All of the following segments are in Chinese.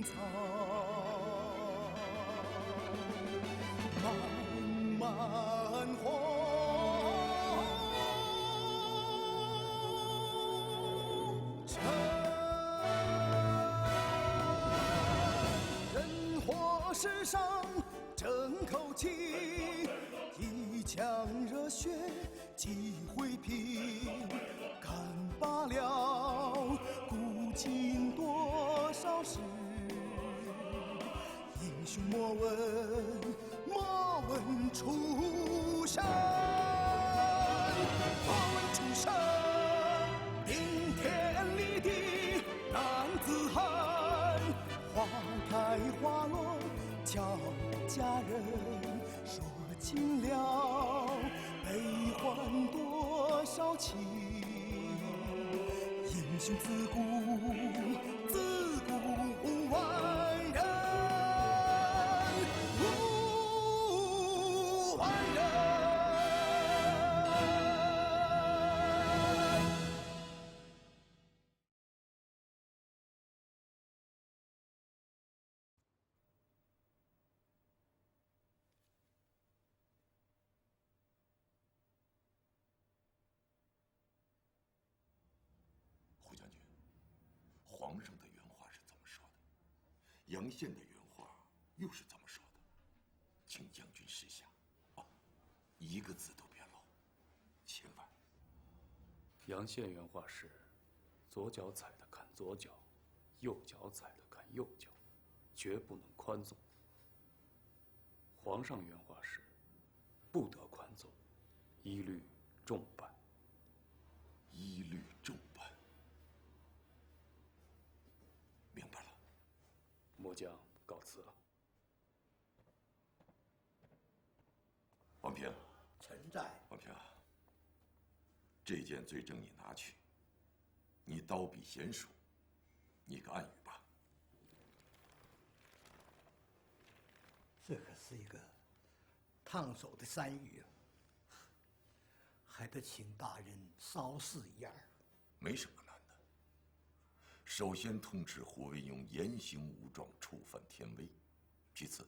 草，漫漫红尘。人活世上争口气，一腔热血几回平，看罢了古今多少事，英雄莫问出身，莫问出身，顶天立地男子汉，花开花落叫佳人，说尽了悲欢多少情，英雄自古万人，万人。胡将军，皇上的原话是怎么说的？杨宪的原话又是怎么说的？请将军示下，一个字都别漏，千万。杨宪原话是：左脚踩的砍左脚，右脚踩的砍右脚，绝不能宽纵。皇上原话是：不得宽纵，一律重办。一律重办。明白了。末将告辞了。王平，臣在。王平，这件罪证你拿去，你刀笔娴熟，拟个暗语吧。这可是一个烫手的山芋啊，还得请大人稍示一二。没什么难的。首先通知胡惟庸言行无状，触犯天威；其次，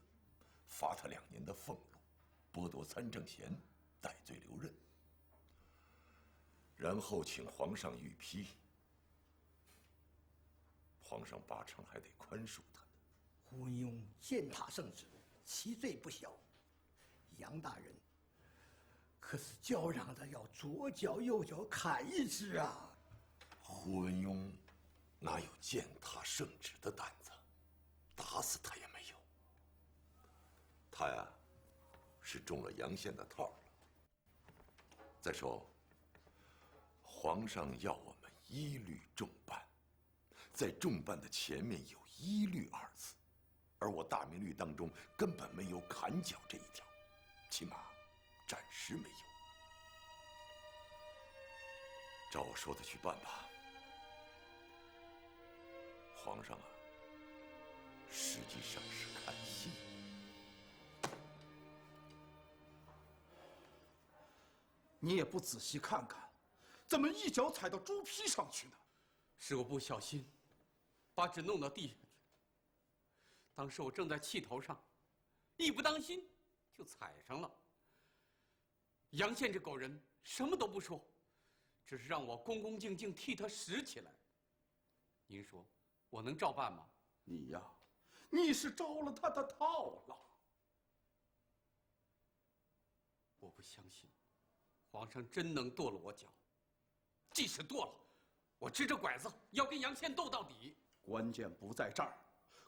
罚他2年的俸禄，剥夺参政衔，戴罪留任。然后请皇上御批。皇上8成还得宽恕他呢。胡惟庸践踏圣旨，其罪不小。杨大人可是叫嚷着要左脚右脚砍一只啊！胡惟庸哪有践踏圣旨的胆子？打死他也没有。他呀，是中了杨宪的套了。再说，皇上要我们一律重办，在重办的前面有一律2字，而我大明律当中根本没有砍脚这一条，起码暂时没有。照我说的去办吧。皇上啊，实际上是看戏。你也不仔细看看，怎么一脚踩到猪皮上去呢？是我不小心，把纸弄到地上去。当时我正在气头上，一不当心就踩上了。杨宪这狗人什么都不说，只是让我恭恭敬敬替他拾起来。您说我能照办吗？你呀，你是着了他的套了。我不相信，皇上真能剁了我脚。即使剁了，我支着拐子要跟杨宪斗到底。关键不在这儿，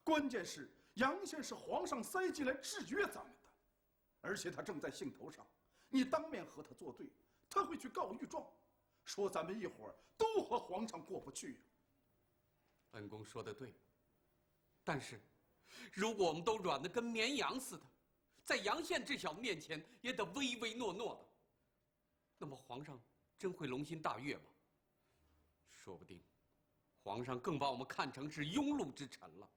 关键是杨宪是皇上塞进来制约咱们的，而且他正在兴头上。你当面和他作对，他会去告御状，说咱们一伙儿都和皇上过不去。本宫说的对，但是，如果我们都软得跟绵羊似的，在杨宪这小子面前也得唯唯諾諾的，那麼皇上真會龍心大悅嗎？說不定，皇上更把我們看成是庸碌之臣了。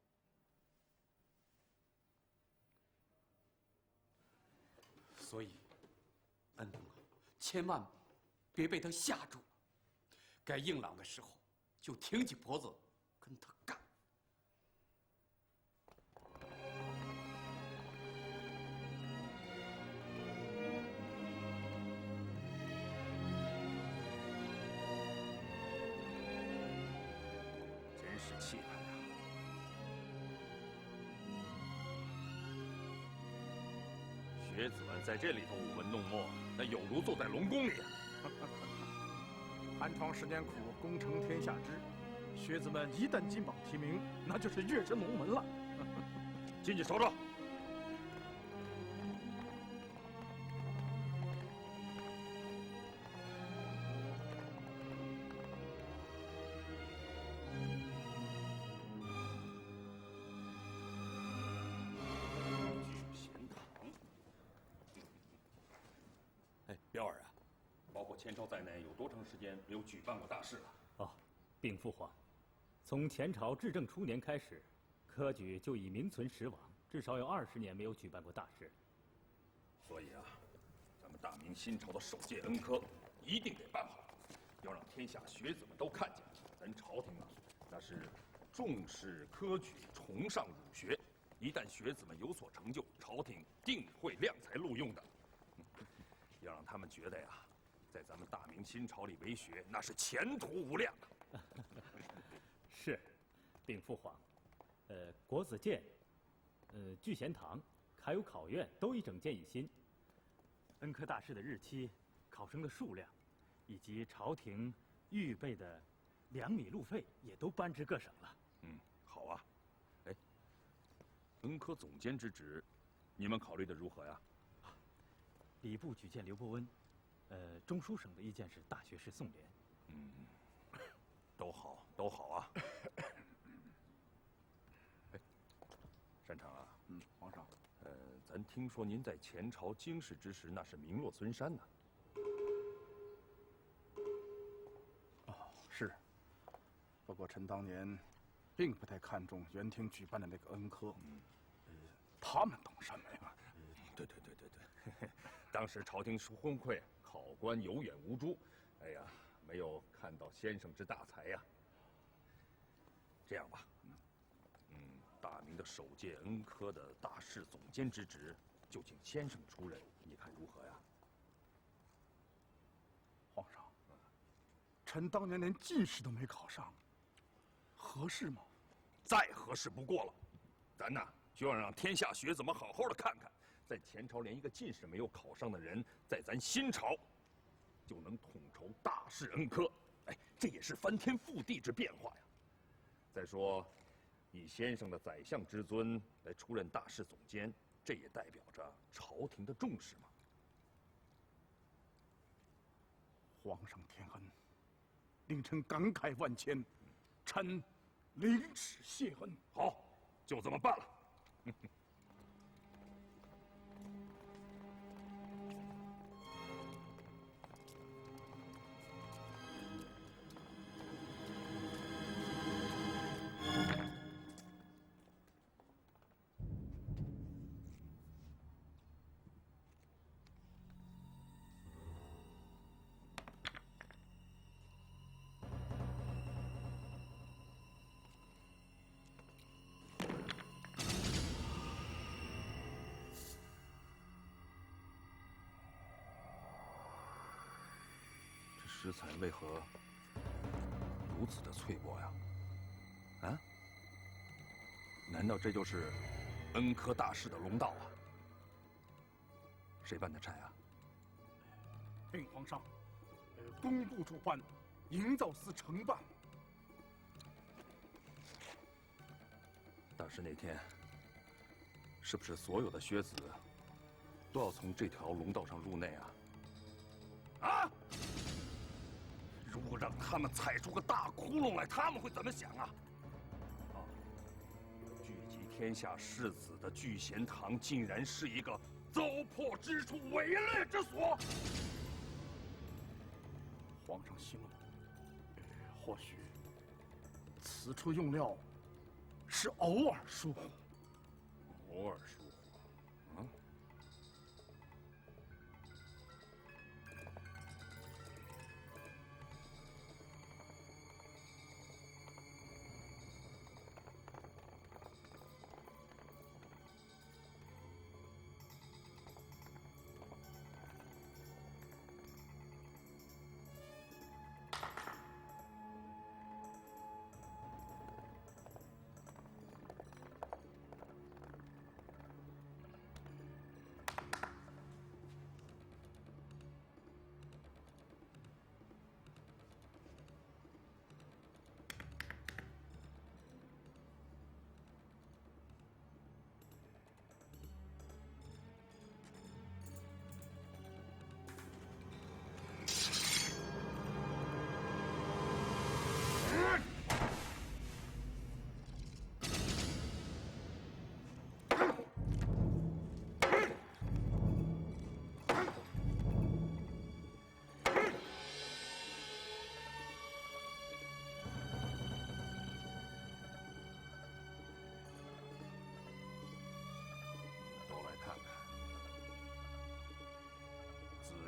所以，恩公啊，千萬別被他嚇住了，該硬朗的時候就挺起脖子跟他幹。学子们在這裡頭舞文弄墨，那有如坐在龍宮裡啊！寒窗10年苦，功成天下知。学子們一旦金榜題名，那就是躍升龍門了。進去守着。彪儿啊，包括前朝在内，有多长时间没有舉辦過大事了？哦，禀父皇，從前朝至正初年開始，科舉就已名存實亡，至少有20年沒有舉辦過大事。所以啊，咱們大明新朝的首屆恩科一定得辦好，要讓天下學子們都看見，咱朝廷啊，那是重視科舉，崇尚儒學。一旦學子們有所成就，朝廷定會量才錄用的。要讓他們覺得呀，在咱們大明新朝裡為學，那是前途無量。是，禀父皇，国子監、聚賢堂，還有考院都已整建一新。恩科大試的日期、考生的數量，以及朝廷預備的2米路費，也都頒至各省了。好啊。哎，恩科總監之職，你們考慮的如何呀？礼部舉荐刘伯溫，中書省的意見是大學士宋濂。都好，都好啊。哎，擅长啊。皇上。咱听說您在前朝經世之時，那是名落孫山呢。是。不過臣當年，並不太看重元廷舉辦的那個恩科。他們懂什麼呀？對。當時朝廷出昏聵，考官有眼無珠，哎呀，沒有看到先生之大才呀。這樣吧，大明的首屆恩科的大試總監之職，就請先生出任，你看如何呀？皇上，臣當年連進士都沒考上，合適嗎？再合適不過了。咱吶，就要讓天下學子們好好的看看。在前朝連一個進士沒有考上的人，在咱新朝就能統籌大試恩科，哎，這也是翻天覆地之變化呀。再說，以先生的宰相之尊來出任大試總監，這也代表着朝廷的重視嘛。皇上天恩，令臣感慨萬千，臣領旨謝恩。好，就這麼辦了。石材為何如此的脆弱呀？啊？難道這就是恩科大試的龍道啊？誰辦的差啊？禀皇上，工部主辦，營造司承辦。大試那天，是不是所有的學子都要從這條龍道上入內啊？啊！如果讓他們踩出個大窟窿來，他們會怎麼想啊？聚集天下士子的聚賢堂，竟然是一個糟粕之處、偽劣之所。皇上息怒，或許此處用料是偶爾疏忽。偶爾疏忽，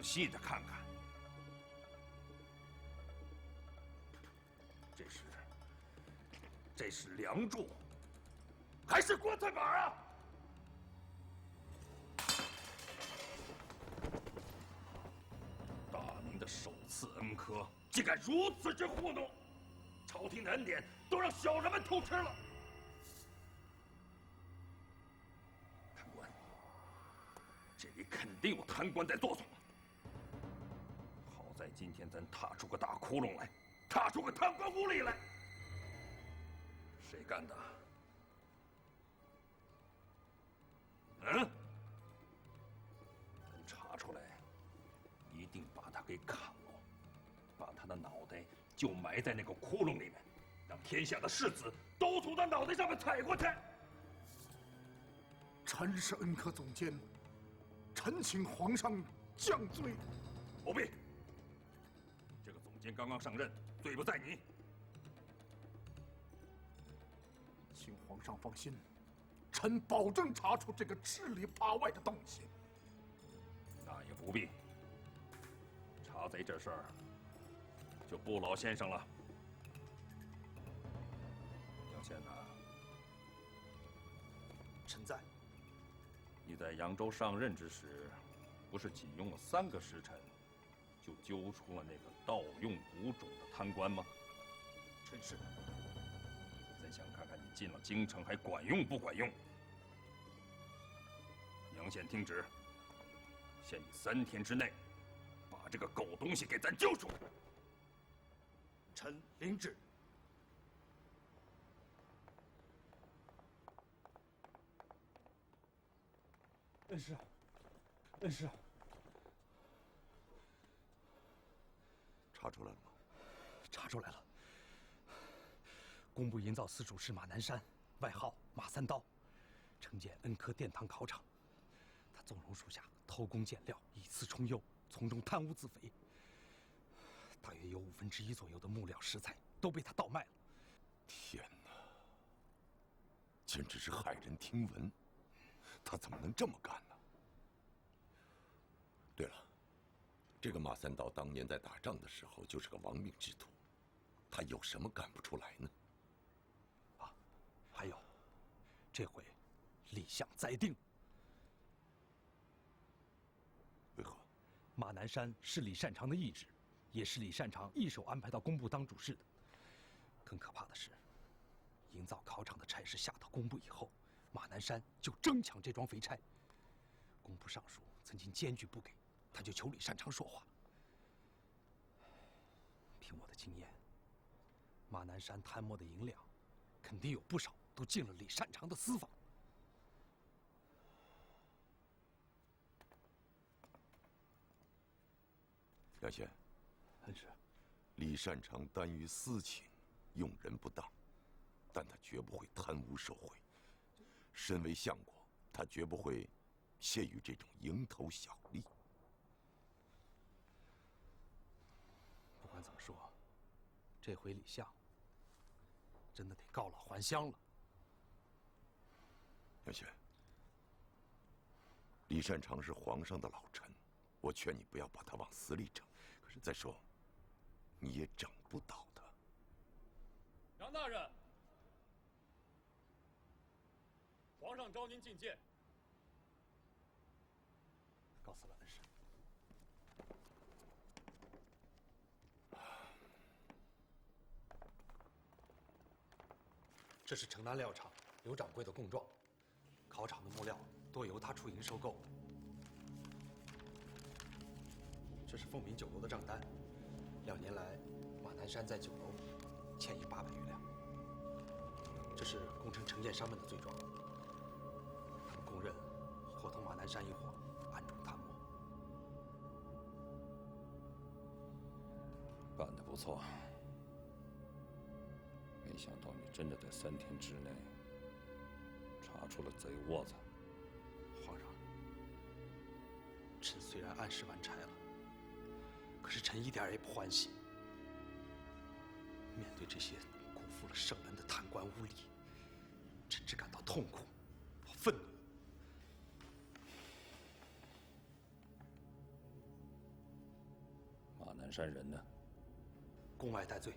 細的看看。这是梁柱，还是棺材板啊？大明的首次恩科，竟敢如此之糊弄！朝廷的恩典都让小人们偷吃了。贪官，这里肯定有贪官在作祟。好在今天咱踏出个大窟窿来，踏出个贪官污吏来。谁干的？嗯？等查出来，一定把他给砍了，把他的脑袋就埋在那个窟窿里面，让天下的士子都从他脑袋上面踩过去。臣是恩科总监，臣请皇上降罪。不必，这个总监刚刚上任，罪不在你。请皇上放心，臣保证查出这个吃里扒外的东西。那也不必，查贼这事儿就不劳先生了。杨宪呐，臣在。你在扬州上任之时，不是仅用了3个时辰，就揪出了那个盗用古种的贪官吗？臣是。咱想看看你进了京城还管用不管用。杨宪听旨，限你3天之内，把这个狗东西给咱揪出来。臣领旨。恩师，恩师，查出来了吗？查出来了。工部营造司主事马南山，外号马三刀，承建恩科殿堂考场。他纵容属下偷工减料，以次充优，从中贪污自肥。大约有1/5左右的木料石材都被他倒卖了。天哪！简直是骇人听闻。他怎么能这么干呢？对了，这个马三刀当年在打仗的时候就是个亡命之徒，他有什么干不出来呢？啊，还有，这回李相栽定。为何？马南山是李善长的义侄，也是李善长一手安排到工部当主事的。更可怕的是，营造考场的差事下到工部以后，马南山就争抢这桩肥差。工部尚书曾经艰巨不给，他就求李善长说话。凭我的经验，马南山贪墨的银两，肯定有不少都进了李善长的私房。杨宪，恩师，李善长耽于私情，用人不当，但他绝不会贪污受贿。身为相国，他绝不会屑于这种蝇头小利。不管怎么说，这回李相真的得告老还乡了。杨宪，李善长是皇上的老臣，我劝你不要把他往死里整。可是再说，你也整不倒他。杨大人，皇上召您觐见。告辞了，恩师。这是城南料厂刘掌柜的供状，考场的木料多由他出营收购。这是凤鸣酒楼的账单，2年来，马南山在酒楼欠银800余两。这是工程承建商们的罪状，他们供认伙同马南山一伙暗中贪墨。办得不错，没想到你真的在3天之内查出了贼窝子。皇上，臣虽然按时完差了，可是臣一点也不欢喜。面对这些辜负了圣恩的贪官污吏，臣只感到痛苦和愤怒。山人呢？宫外戴罪。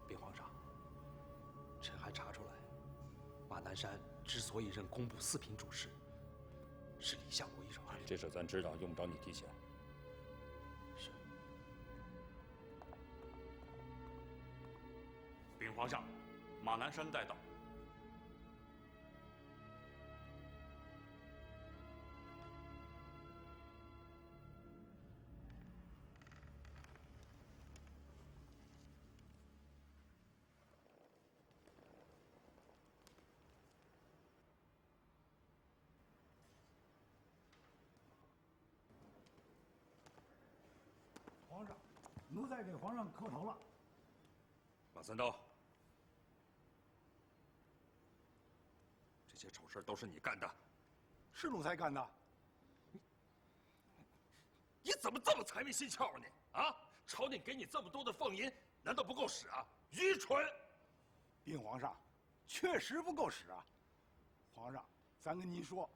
禀皇上，臣还查出来，马南山之所以任工部四品主事，是李相国一手安排。这事咱知道，用不着你提醒。是。禀皇上，马南山带到。皇上，奴才给皇上磕头了。马三刀，这些丑事都是你干的。是奴才干的。你怎么这么财迷心窍啊你？啊，朝廷给你这么多的俸银，难道不够使啊？愚蠢！禀皇上，确实不够使啊。皇上，咱跟您说，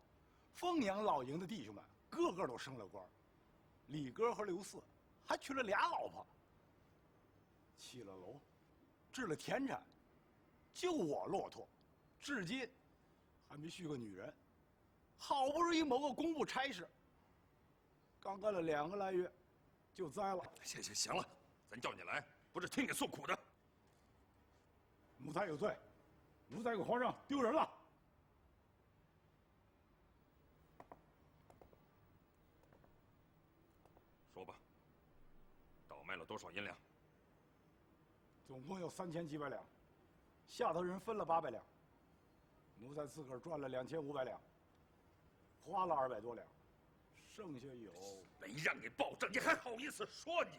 凤阳老营的弟兄们个个都升了官，李哥和刘四还娶了俩老婆，起了楼，置了田产，就我骆驼，至今还没续个女人。好不容易谋个工部差事，刚干了2个来月，就栽了。行了，咱叫你来不是听你诉苦的。奴才有罪，奴才给皇上丢人了。说吧，倒卖了多少银两？总共有3000几百两，下头人分了800两，奴才自个儿赚了2500两，花了200多两，剩下有……没让你报账，你还好意思说你？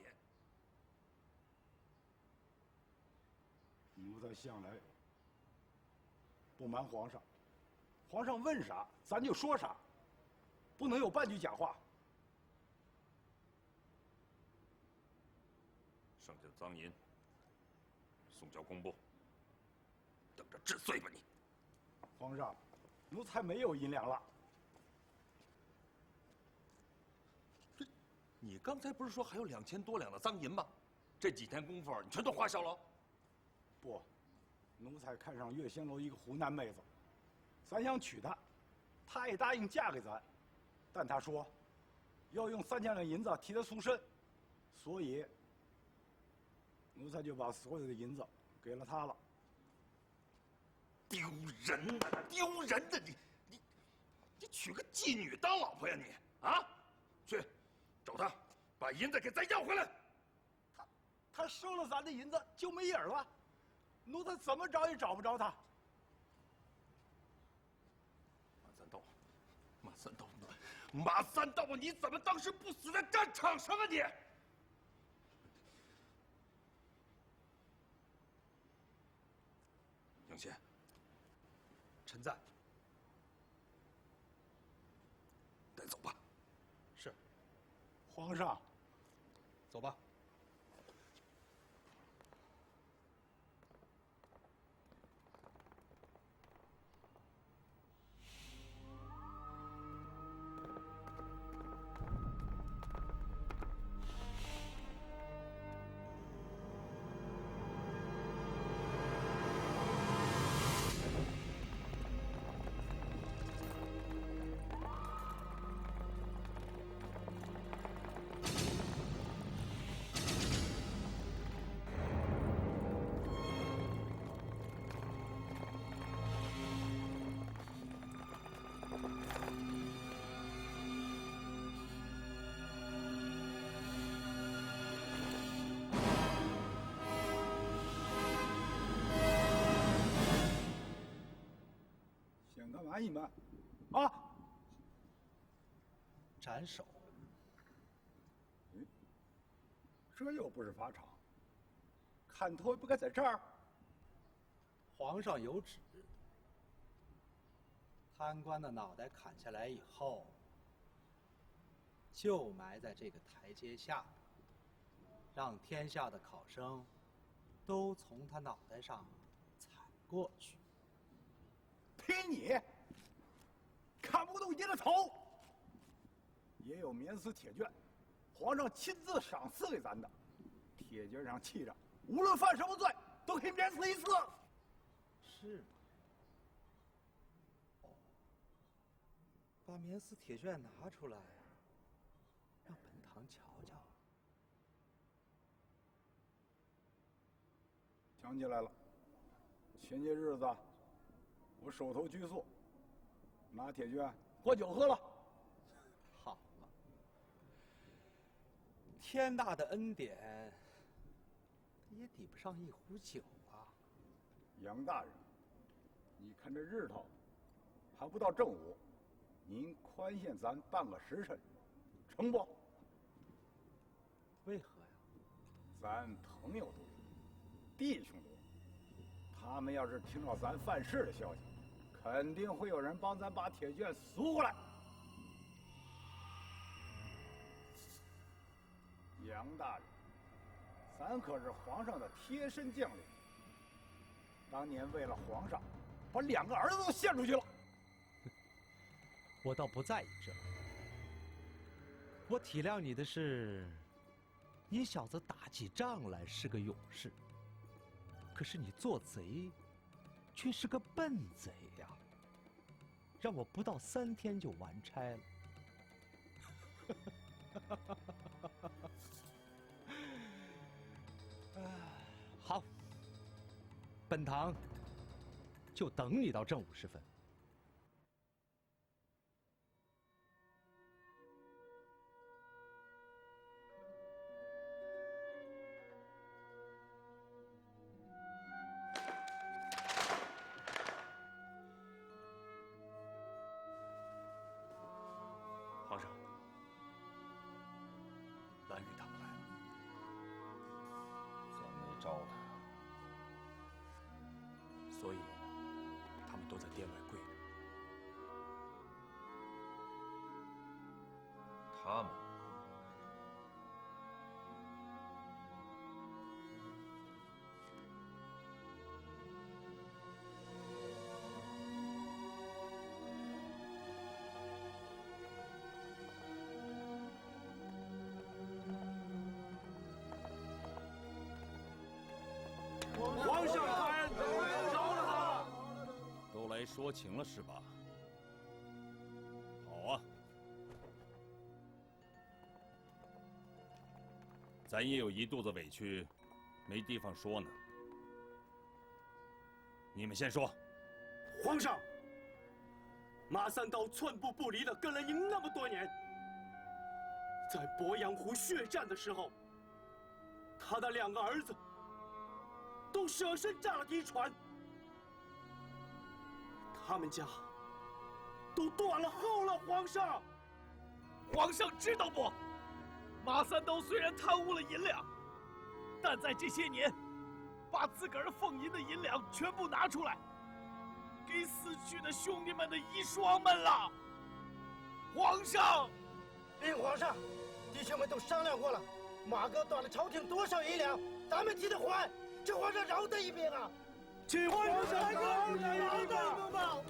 奴才向来不瞒皇上，皇上问啥咱就说啥，不能有半句假话。剩下的赃银送交工部，等着治罪吧你！皇上，奴才没有银两了。你刚才不是说还有2000多两的赃银吗？这几天功夫你全都花销了？不，奴才看上月仙楼一个湖南妹子，咱想娶她，她也答应嫁给咱，但她说要用3000两银子替她赎身，所以奴才就把所有的银子给了她了。丢人呐！丢人呐！你娶个妓女当老婆呀你？啊，去找她，把银子给咱要回来。她收了咱的银子就没影了。奴才怎么找也找不着他。马三道，你怎么当时不死在战场上啊你？杨宪，臣在。带走吧。是。皇上，走吧。想干嘛你们？啊！斩首。这又不是法场，砍头不该在这儿。皇上有旨，贪官的脑袋砍下来以后，就埋在这个台阶下，让天下的考生都从他脑袋上踩過去。凭你看不懂你的头，也有免死铁券，皇上亲自赏赐给咱的，铁券上漆着，无论犯什么罪，都可以免死一次。是吗？哦，把免死铁券拿出来，让本堂瞧瞧。想起来了，前些日子我手头拘束，拿铁券喝酒喝了。好嘛，天大的恩典，也抵不上一壶酒啊。杨大人，你看这日头，还不到正午，您宽限咱半个时辰，成不？为何呀？咱朋友多，弟兄多，他们要是听到咱犯事的消息，肯定会有人帮咱把铁券赎回来。杨大人，咱可是皇上的贴身将领，当年为了皇上，把2个儿子都献出去了。我倒不在意这，我体谅你的是，你小子打起仗来是个勇士，可是你做贼，却是个笨贼呀，让我不到3天就完差了。好，本堂就等你到正午时分。皇上，蓝玉他们来了。咱没招他，所以他们都在殿外跪着。他们皇上大人，饶了他！都来说情了是吧？好啊，咱也有一肚子委屈，没地方说呢。你们先说。皇上，马三刀寸步不离地跟了您那么多年，在鄱阳湖血战的时候，他的2个儿子都舍身炸了敌船，他们家都断了后了。皇上，皇上知道不？马三刀虽然贪污了银两，但在这些年，把自个儿俸银的银两全部拿出来，给死去的兄弟们的遗孀们了。皇上，皇上，弟兄们都商量过了，马哥断了朝廷多少银两，咱们替他还。这皇上饶他一命啊！请皇上饶他一命吧！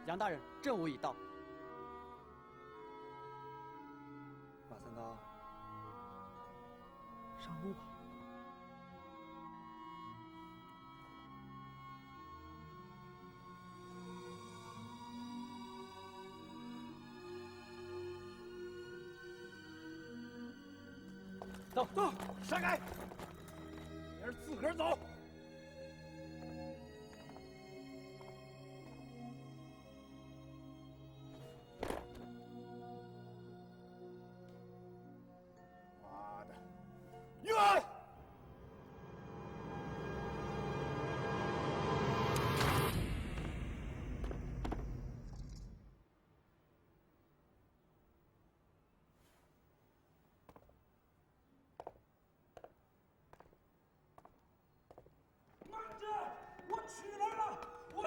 杨大人，政务已到。马三刀，上路吧。走走，闪开！别人自个儿走。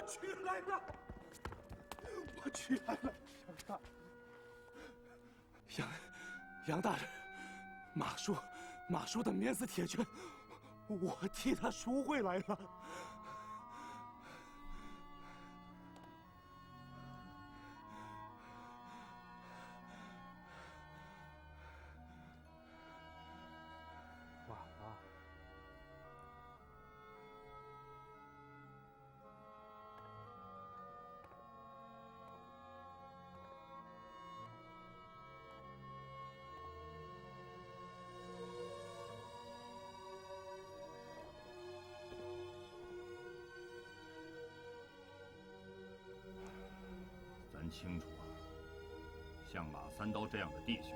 取来了，我取来了，杨大人，马叔的免死铁券，我替他赎回来了。晚了。咱清楚啊，像马三刀这样的弟兄，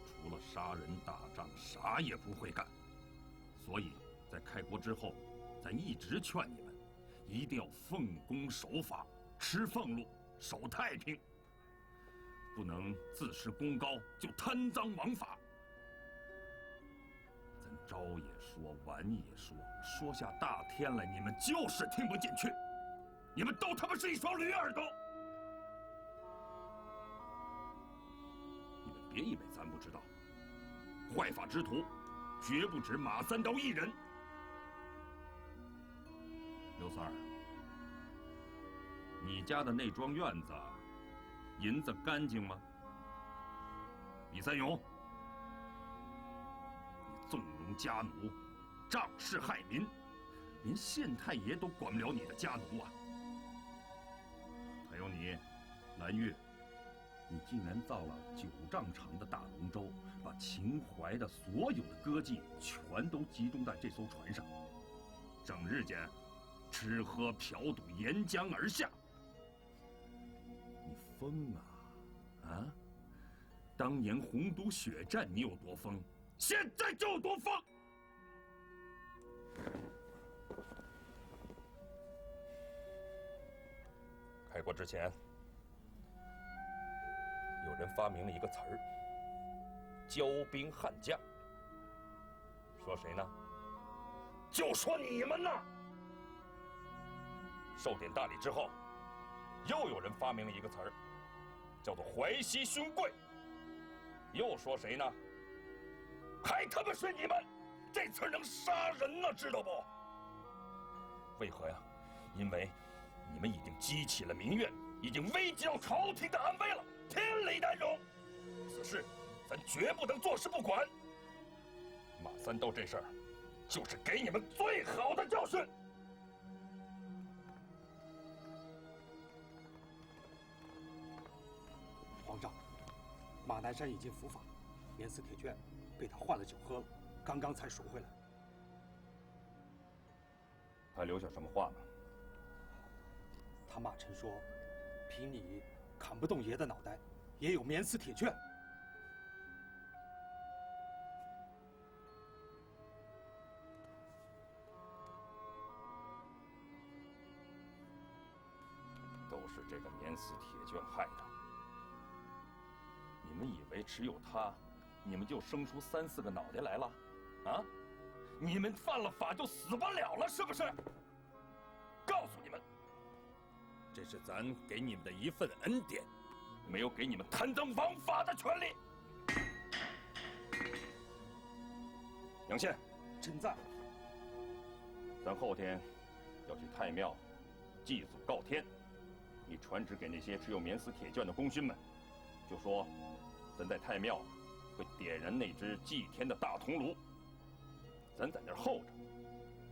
除了杀人打仗，啥也不会干。所以在开国之后，咱一直劝你们，一定要奉公守法，吃俸禄，守太平，不能自恃功高就贪赃枉法。咱朝也说，晚也说，说下大天来，你们就是听不进去。你们都他媽是一雙驢耳朵！你们別以為咱不知道，壞法之徒絕不止馬三刀一人。劉三兒，你家的那幢院子，銀子乾淨嗎？李三勇，你縱容家奴，仗勢害民，連縣太爺都管不了你的家奴啊！還有你，藍月，你竟然造了9丈長的大龍舟，把秦淮的所有的歌妓全都集中在這艘船上，整日間吃喝嫖賭沿江而下。你瘋啊！啊！當年洪都血戰你有多瘋，現在就有多瘋！開國之前，有人發明了一個詞兒“驕兵悍將”，說誰呢？就說你們呢！受典大禮之後，又有人發明了一個詞兒，叫做“淮西勳貴”，又說誰呢？還他媽是你們！這詞兒能殺人呢，知道不？為何呀？因為你們已經激起了民怨，已經危及到朝廷的安危了，天理難容。此事咱絕不能坐視不管。馬三刀這事兒，就是給你們最好的教訓。皇上，馬南山已經伏法，免死鐵券被他換了酒喝了，剛剛才贖回來。他留下什麼話呢？他罵臣說，憑你砍不動爺的腦袋，也有免死鐵券。都是這個免死鐵券害的。你們以為只有他，你們就生出3、4個腦袋來了？啊？你們犯了法就死不了了，是不是？告訴你們，這是咱給你們的一份恩典，沒有給你們貪贓枉法的權利。楊憲，臣在。咱後天要去太廟祭祖告天，你傳旨給那些持有免死鐵券的功勳們，就說咱在太廟會點燃那隻祭天的大銅爐，咱在那兒候着。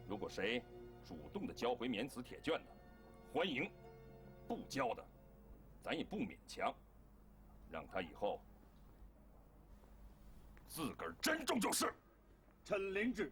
如果誰主動的交回免死鐵券的，歡迎；不交的，咱也不勉強，讓他以後自個兒珍重就是。臣領旨。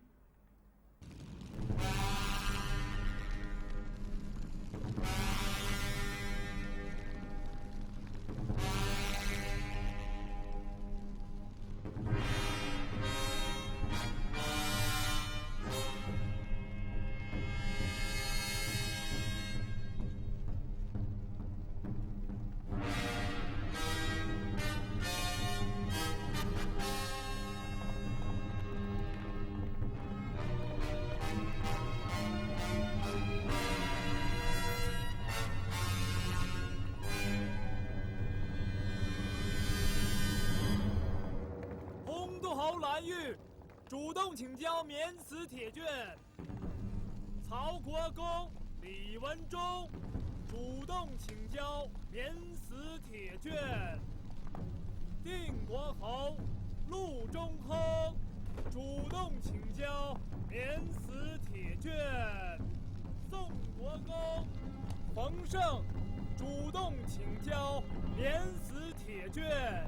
韩愈主动請交免死铁券，曹国公李文忠主动请交免死铁券，定国侯陆中空主动请交免死铁券，宋国公冯胜主动请交免死铁券，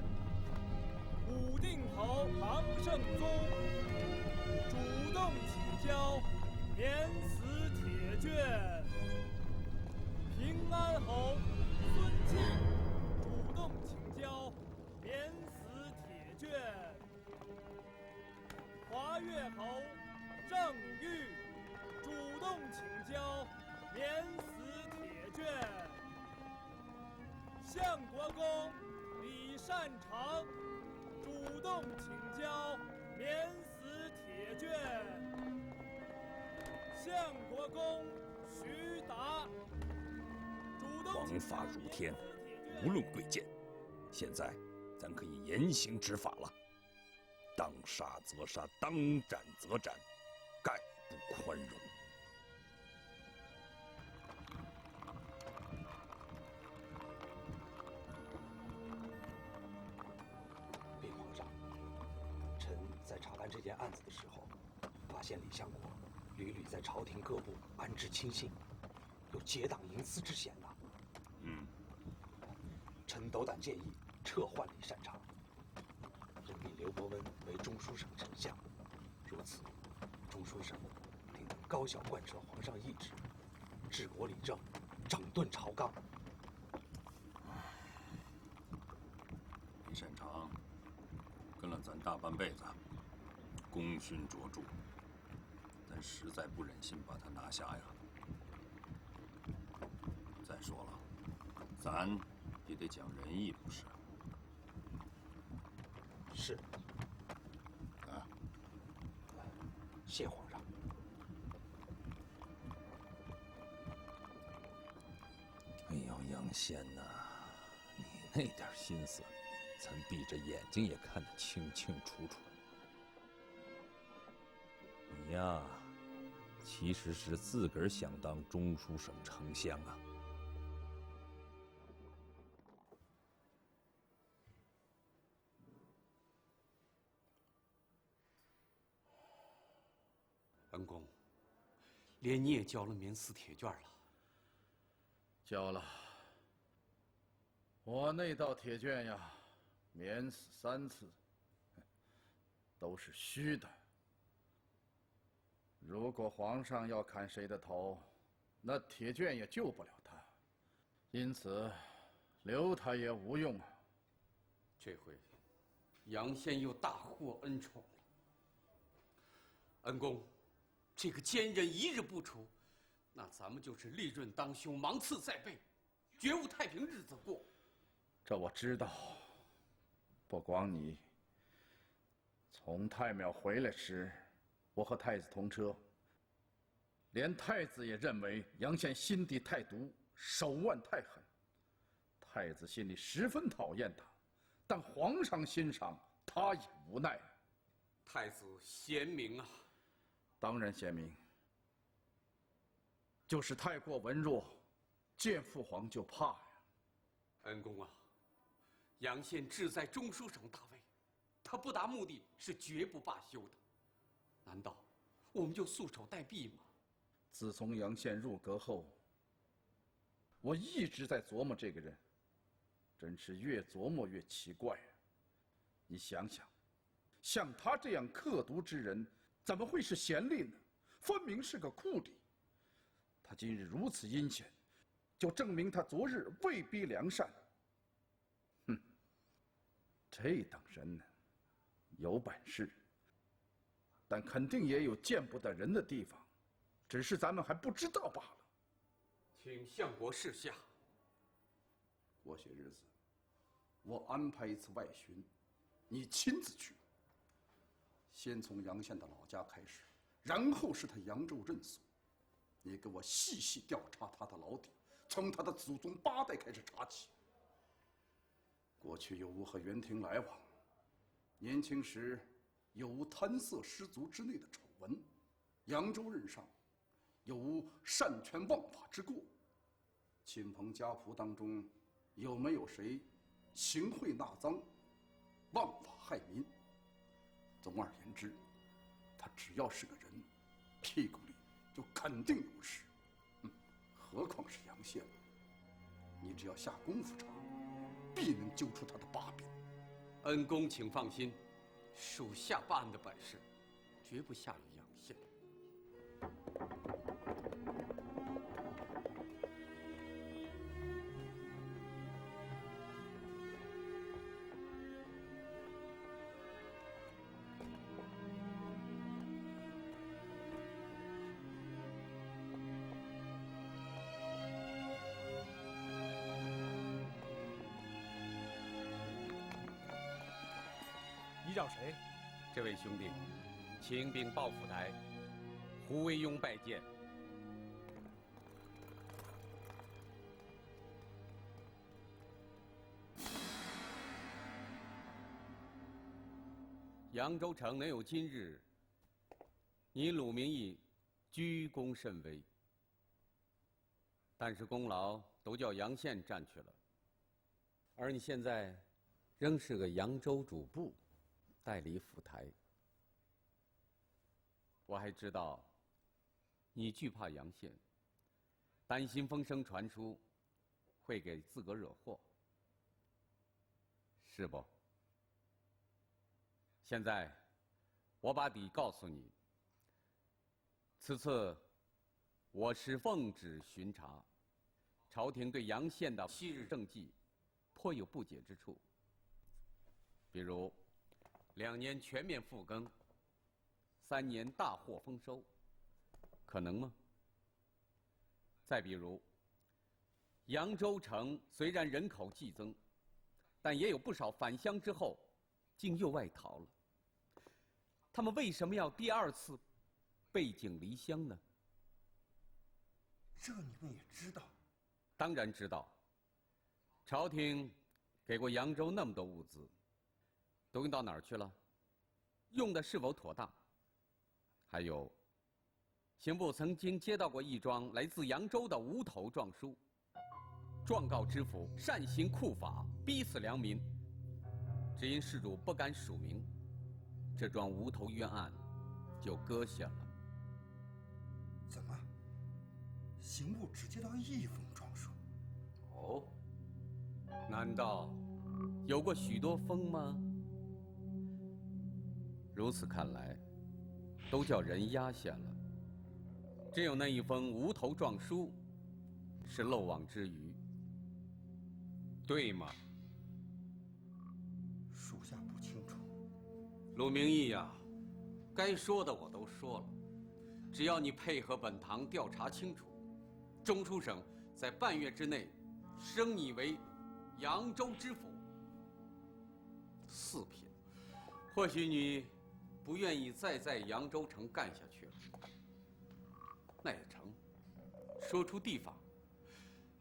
武定侯唐圣宗主动请交免死铁券，平安侯孙庆主动请交免死铁券，华岳侯郑裕主动请交免死铁券，相国公李善长主动请交免死铁券，相国公徐达主动王法如天，无论贵贱，现在咱可以严刑执法了。当杀则杀，当斩则斩，概不宽容。禀皇上，臣在查办这件案子的时候，发现李相国屡屡在朝廷各部安置亲信，有结党营私之嫌呐。臣斗胆建议撤换李善长，任命刘伯温为中书省丞相，如此，中书省定能高效贯彻皇上意志，治国理政，整顿朝纲。李善长跟了咱大半辈子，功勋卓著，咱实在不忍心把他拿下呀。再说了，咱也得讲仁义，不是？是。啊，谢皇上。哎呦，杨宪呐，你那点心思，咱闭着眼睛也看得清清楚楚。你呀，其实是自个儿想当中书省丞相啊。恩公，连你也交了免死铁券了。交了。我那道铁券呀，免死3次，都是虚的。如果皇上要砍谁的头，那铁券也救不了他，因此留他也无用啊。这回，杨宪又大获恩宠了。恩公，这个奸人一日不除，那咱们就是利刃当胸，芒刺在背，绝无太平日子过。这我知道。不光你。从太庙回来时，我和太子同车，连太子也认为杨宪心地太毒，手腕太狠。太子心里十分讨厌他，但皇上欣賞，他也無奈。太子賢明啊。当然賢明，就是太過文弱，見父皇就怕呀。恩公啊，杨宪志在中書省大位，他不達目的是絕不罷休的。難道我們就束手待斃嗎？自從楊憲入閣後，我一直在琢磨這個人，真是越琢磨越奇怪啊。你想想，像他這樣刻毒之人，怎麼會是賢吏呢？分明是個酷吏。他今日如此陰險，就證明他昨日未必良善。哼，這等人呢，有本事，但肯定也有見不得人的地方，只是咱們還不知道罷了。請相國示下。過些日子，我安排一次外巡，你親自去。先從楊憲的老家開始，然後是他揚州任所。你給我細細調查他的老底，從他的祖宗8代開始查起。過去有無和元廷來往？年輕時有無貪色失足之內的醜聞？揚州任上有無擅權枉法之過？親朋家僕當中有沒有誰行賄納臧、枉法害民？總而言之，他只要是個人，屁股裡就肯定有事。何況是杨宪，你只要下功夫查，必能揪出他的把柄。恩公请放心，属下办案的本事，绝不下于杨宪。你找谁？这位兄弟，请禀报府台，胡惟庸拜见。扬州城能有今日，你鲁明义居功甚微，但是功劳都叫杨宪占去了，而你现在仍是个扬州主簿，代理府台。我还知道，你惧怕杨宪，担心风声傳出，會給自個兒惹禍，是不？現在，我把底告訴你。此次，我是奉旨巡查，朝廷對楊憲的昔日政績，頗有不解之處。比如，2年全面復耕，3年大獲豐收，可能嗎？再比如，揚州城雖然人口激增，但也有不少返鄉之後，竟又外逃了。他們為什麼要第2次背井離鄉呢？這你們也知道？當然知道。朝廷給過揚州那麼多物資，都用到哪兒去了？用的是否妥當？還有，刑部曾經接到過一樁來自揚州的無頭狀書，狀告知府擅行酷法，逼死良民，只因事主不敢署名，這樁無頭冤案就擱下了。怎麼？刑部只接到1封狀書？哦，難道有過許多封嗎？如此看來，都叫人壓下了。只有那1封無頭狀書是漏網之魚，對嗎？屬下不清楚。魯明義呀，該說的我都說了，只要你配合本堂調查清楚，中書省在半月之內升你為揚州知府。4品，或許你不願意再在揚州城幹下去了，那也成。說出地方，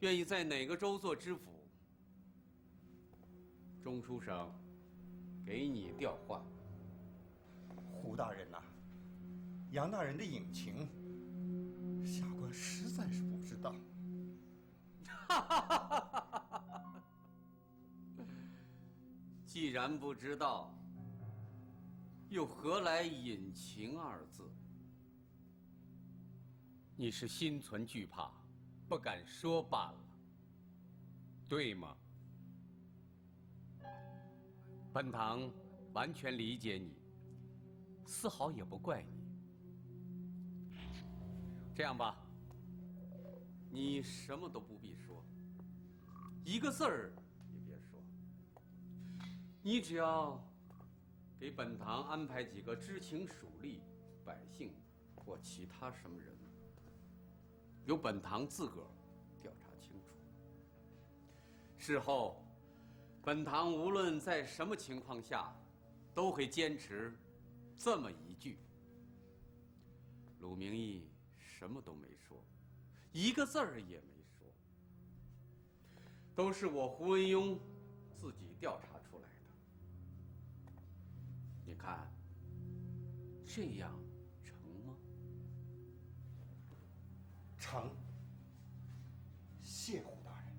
願意在哪個州做知府，中書省給你調換。胡大人吶，楊大人的隱情，下官實在是不知道。既然不知道，又何來隱情2字？你是心存懼怕，不敢說罷了，對嗎？本堂完全理解你，絲毫也不怪你。這樣吧，你什麼都不必說，一個字兒也別說。你只要給本堂安排幾個知情屬吏、百姓或其他什麼人，由本堂自個兒調查清楚。事後，本堂無論在什麼情況下，都會堅持這麼一句：魯明義什麼都沒說，一個字兒也沒說，都是我胡惟庸自己調查出來的。你看，這樣成嗎？成。谢胡大人。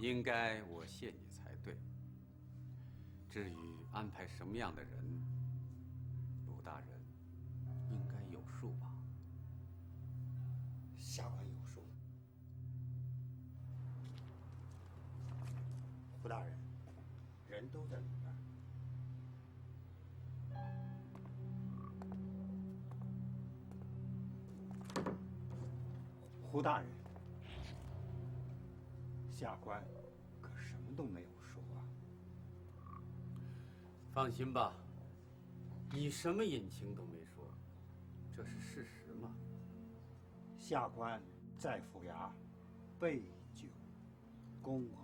应该我谢你才对。至于安排什么样的人，鲁大人应该有数吧？下官有数。胡大人，人都在里边。胡大人，下官可什么都没有说啊。放心吧，你什么隐情都没说，这是事实嘛。下官在府衙备酒恭候。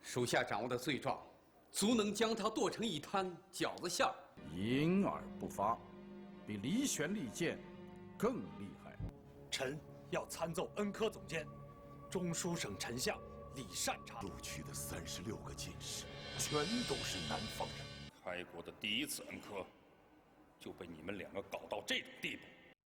属下掌握的罪状，足能将他剁成一滩饺子馅儿。隐而不发，比离弦利箭更厉害。臣要参奏恩科总监、中书省丞相李善长。录取的36个进士，全都是南方人。开国的第一次恩科，就被你们2个搞到这种地步。